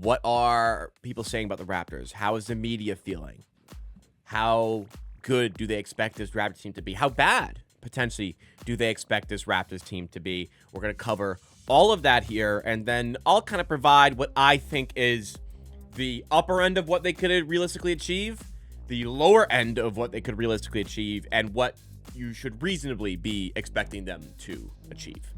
What are people saying about the Raptors? How is the media feeling? How good do they expect this Raptors team to be? How bad, potentially, do they expect this Raptors team to be? We're going to cover all of that here, and then I'll kind of provide what I think is the upper end of what they could realistically achieve, the lower end of what they could realistically achieve, and what you should reasonably be expecting them to achieve.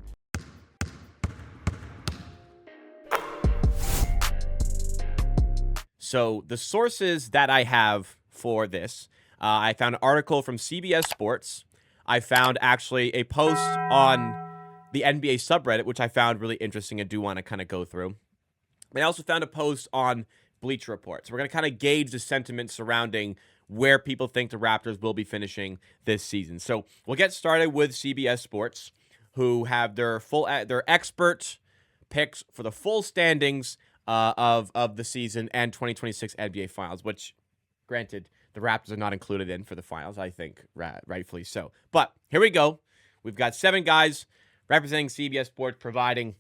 So the sources that I have for this, I found an article from CBS Sports. I found actually a post on the NBA subreddit, which I found really interesting and do want to kind of go through. I also found a post on Bleacher Report. So we're going to kind of gauge the sentiment surrounding where people think the Raptors will be finishing this season. So we'll get started with CBS Sports, who have their expert picks for the full standings of the season and 2026 NBA Finals, which, granted, the Raptors are not included in for the finals, I think, rightfully so. But here we go. We've got 7 guys representing CBS Sports, providing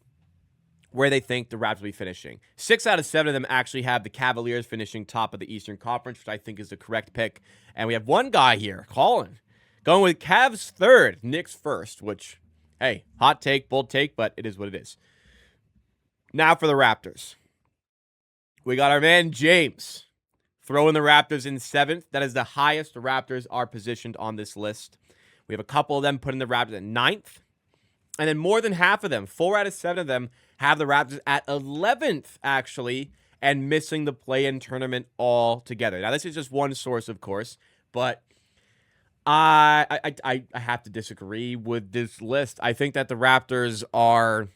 where they think the Raptors will be finishing. 6 out of 7 of them actually have the Cavaliers finishing top of the Eastern Conference, which I think is the correct pick. And we have one guy here, Colin, going with Cavs 3rd, Knicks 1st, which, hey, hot take, bold take, but it is what it is. Now for the Raptors. We got our man James throwing the Raptors in 7th. That is the highest the Raptors are positioned on this list. We have a couple of them putting the Raptors at 9th. And then more than half of them, 4 out of 7 of them, have the Raptors at 11th, actually, and missing the play-in tournament altogether. Now, this is just one source, of course, but I have to disagree with this list. I think that the Raptors are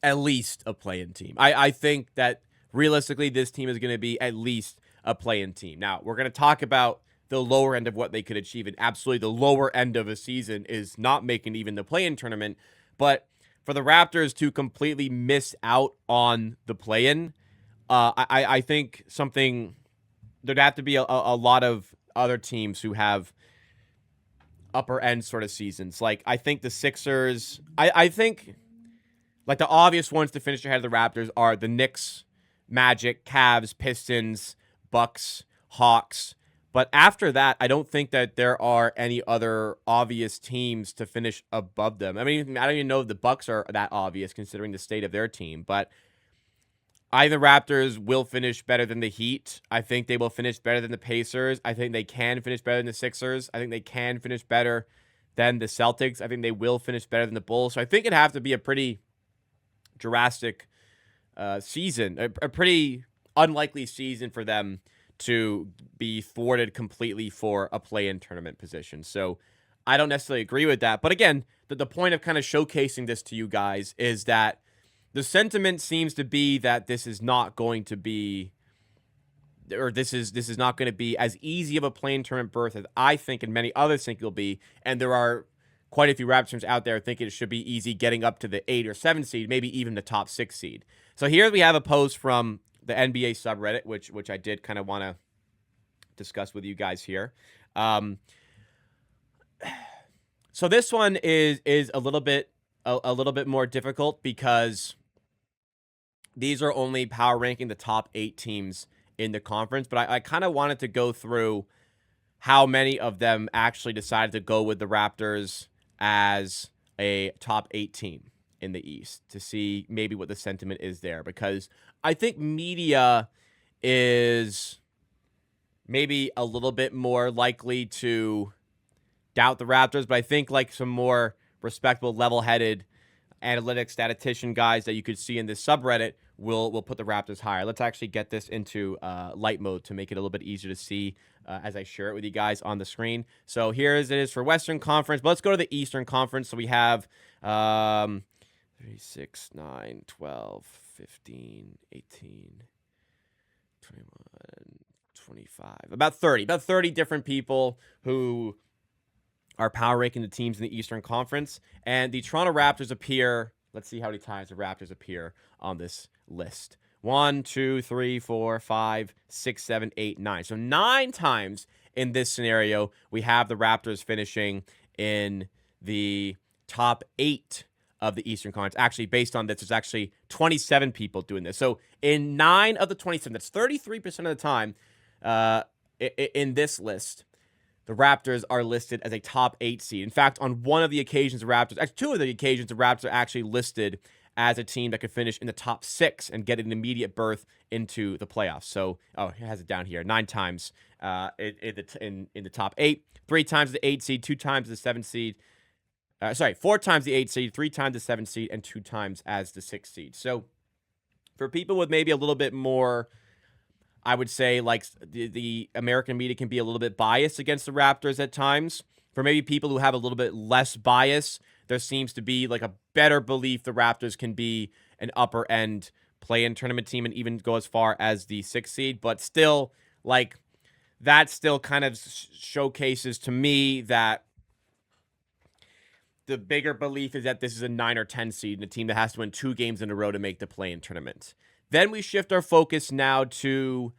at least a play-in team. I think that realistically, this team is going to be at least a play-in team. Now, we're going to talk about the lower end of what they could achieve, and absolutely the lower end of a season is not making even the play-in tournament. But for the Raptors to completely miss out on the play-in, I think there'd have to be a lot of other teams who have upper end sort of seasons. Like, I think the Sixers, I think, like, the obvious ones to finish ahead of the Raptors are the Knicks, Magic, Cavs, Pistons, Bucks, Hawks. But after that, I don't think that there are any other obvious teams to finish above them. I mean, I don't even know if the Bucks are that obvious considering the state of their team. But I think the Raptors will finish better than the Heat. I think they will finish better than the Pacers. I think they can finish better than the Sixers. I think they can finish better than the Celtics. I think they will finish better than the Bulls. So I think it'd have to be a pretty drastic season, a pretty unlikely season for them to be thwarted completely for a play-in tournament position. So I don't necessarily agree with that. But again, the point of kind of showcasing this to you guys is that the sentiment seems to be that this is not going to be, or this is not going to be as easy of a play-in tournament berth as I think and many others think it'll be. And there are quite a few Raptors fans out there thinking it should be easy getting up to the 8 or 7 seed, maybe even the top 6 seed. So here we have a post from the NBA subreddit, which I did kind of want to discuss with you guys here. So this one is a little bit more difficult because these are only power ranking the top 8 teams in the conference. But I kind of wanted to go through how many of them actually decided to go with the Raptors as a top 8 team in the East to see maybe what the sentiment is there, because I think media is maybe a little bit more likely to doubt the Raptors, but I think like some more respectable, level-headed analytics statistician guys that you could see in this subreddit will put the Raptors higher. Let's actually get this into light mode to make it a little bit easier to see as I share it with you guys on the screen. So here it is for Western Conference, but let's go to the Eastern Conference. So we have 3, 6, 9, 12, 15, 18, 21, 25, about 30 different people who are power ranking the teams in the Eastern Conference. And the Toronto Raptors appear, let's see how many times the Raptors appear on this list. 1, 2, 3, 4, 5, 6, 7, 8, 9. So 9 times in this scenario, we have the Raptors finishing in the top 8 of the Eastern Conference. Actually, based on this, there's actually 27 people doing this. So in 9 of the 27, that's 33% of the time in this list, the Raptors are listed as a top 8 seed. In fact, on one of the occasions, actually 2 of the occasions, the Raptors are actually listed as a team that could finish in the top 6 and get an immediate berth into the playoffs. So, it has it down here. 9 times in the top 8, 3 times the 8 seed, 2 times the 7 seed. 4 times the 8 seed, 3 times the 7 seed, and 2 times as the 6 seed. So, for people with maybe a little bit more, I would say, like, the American media can be a little bit biased against the Raptors at times. For maybe people who have a little bit less bias, there seems to be like a better belief the Raptors can be an upper end play-in tournament team and even go as far as the 6th seed. But still, like, that still kind of showcases to me that the bigger belief is that this is a 9 or 10 seed and a team that has to win 2 games in a row to make the play-in tournament. Then we shift our focus now to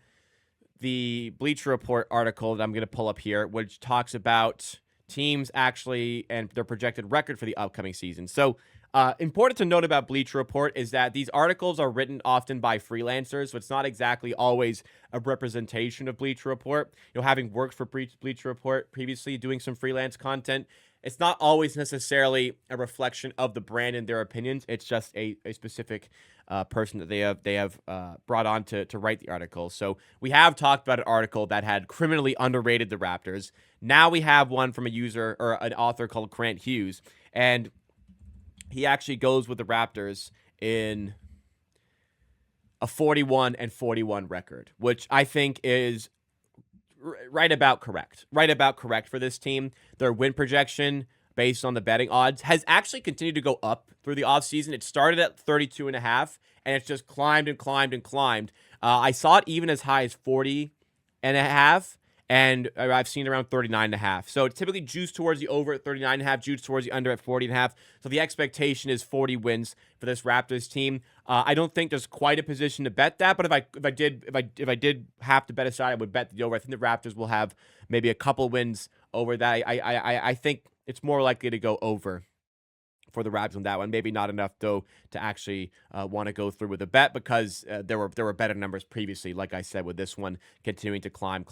the Bleacher Report article that I'm going to pull up here, which talks about teams actually and their projected record for the upcoming season. So important to note about Bleacher Report is that these articles are written often by freelancers, so it's not exactly always a representation of Bleacher Report. Having worked for Bleacher Report previously, doing some freelance content, it's not always necessarily a reflection of the brand and their opinions. It's just a specific person that they have brought on to write the article. So we have talked about an article that had criminally underrated the Raptors. Now we have one from a user or an author called Grant Hughes, and he actually goes with the Raptors in a 41-41 record, which I think is right about correct for this team. Their win projection based on the betting odds has actually continued to go up through the offseason. It started at 32.5 and it's just climbed and climbed and climbed. I saw it even as high as 40.5, and I've seen around 39.5. So it's typically juiced towards the over at 39.5, juiced towards the under at 40.5. So the expectation is 40 wins for this Raptors team. I don't think there's quite a position to bet that, but if I did have to bet a side, I would bet the over. I think the Raptors will have maybe a couple wins over that. I think it's more likely to go over for the Raptors on that one. Maybe not enough, though, to actually want to go through with a bet because there were better numbers previously, like I said, with this one continuing to climb.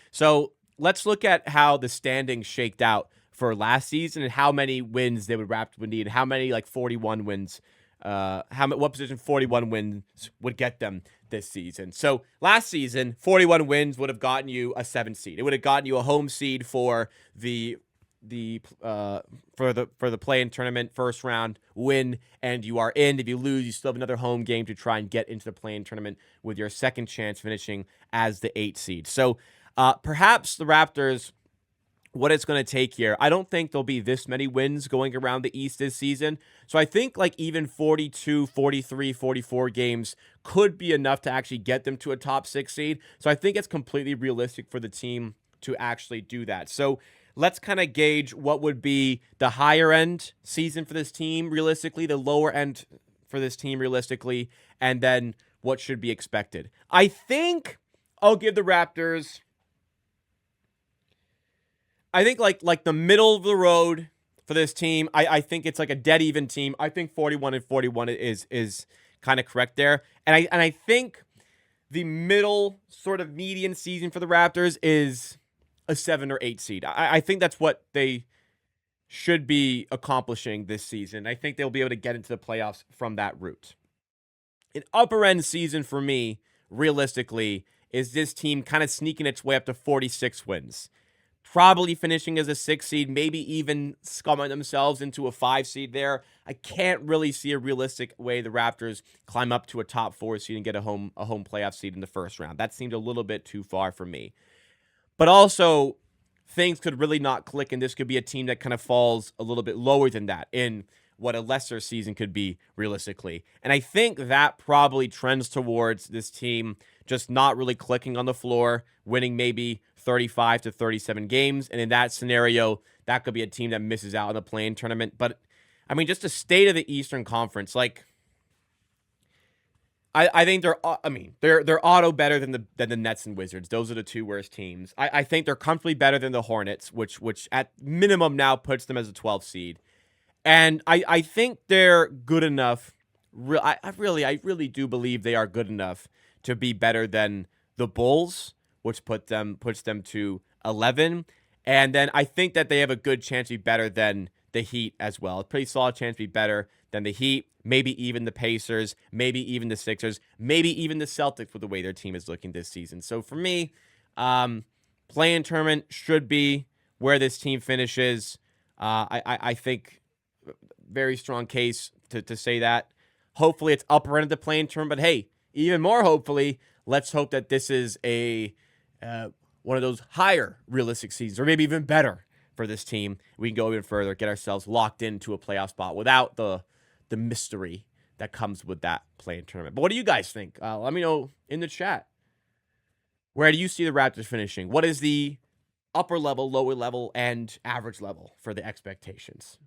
So let's look at how the standings shaked out for last season and how many wins they Raptors would need, and how many, like, 41 wins, what position 41 wins would get them this season. So last season, 41 wins would have gotten you a 7th seed. It would have gotten you a home seed for the play-in tournament first round win, and you are in. If you lose, you still have another home game to try and get into the play-in tournament with your second chance finishing as the 8th seed. So perhaps the Raptors, what it's going to take here, I don't think there'll be this many wins going around the East this season. So I think like even 42, 43, 44 games could be enough to actually get them to a top 6 seed. So I think it's completely realistic for the team to actually do that. So let's kind of gauge what would be the higher end season for this team realistically, the lower end for this team realistically, and then what should be expected. I think I'll give the Raptors, I think like the middle of the road for this team. I think it's like a dead even team. I think 41-41 is kind of correct there. And I think the middle sort of median season for the Raptors is a 7 or 8 seed. I think that's what they should be accomplishing this season. I think they'll be able to get into the playoffs from that route. An upper end season for me, realistically, is this team kind of sneaking its way up to 46 wins. Probably finishing as a 6 seed, maybe even scumming themselves into a 5 seed there. I can't really see a realistic way the Raptors climb up to a top 4 seed and get a home playoff seed in the first round. That seemed a little bit too far for me. But also, things could really not click, and this could be a team that kind of falls a little bit lower than that in what a lesser season could be realistically. And I think that probably trends towards this team just not really clicking on the floor, winning maybe 35 to 37 games. And in that scenario, that could be a team that misses out on the play-in tournament. But, I mean, just the state of the Eastern Conference, like, I think they're auto better than the Nets and Wizards. Those are the 2 worst teams. I think they're comfortably better than the Hornets, which at minimum now puts them as a 12th seed. And I think they're good enough. I really do believe they are good enough to be better than the Bulls, which puts them to 11. And then I think that they have a good chance to be better than the Heat as well. A pretty solid chance to be better than the Heat, maybe even the Pacers, maybe even the Sixers, maybe even the Celtics with the way their team is looking this season. So for me, play-in tournament should be where this team finishes. I think very strong case to say that. Hopefully it's upper end of the play-in tournament, but hey, even more hopefully, let's hope that this is a one of those higher realistic seasons, or maybe even better for this team. We can go even further, get ourselves locked into a playoff spot without the mystery that comes with that play-in tournament. But what do you guys think? Let me know in the chat. Where do you see the Raptors finishing? What is the upper level, lower level, and average level for the expectations?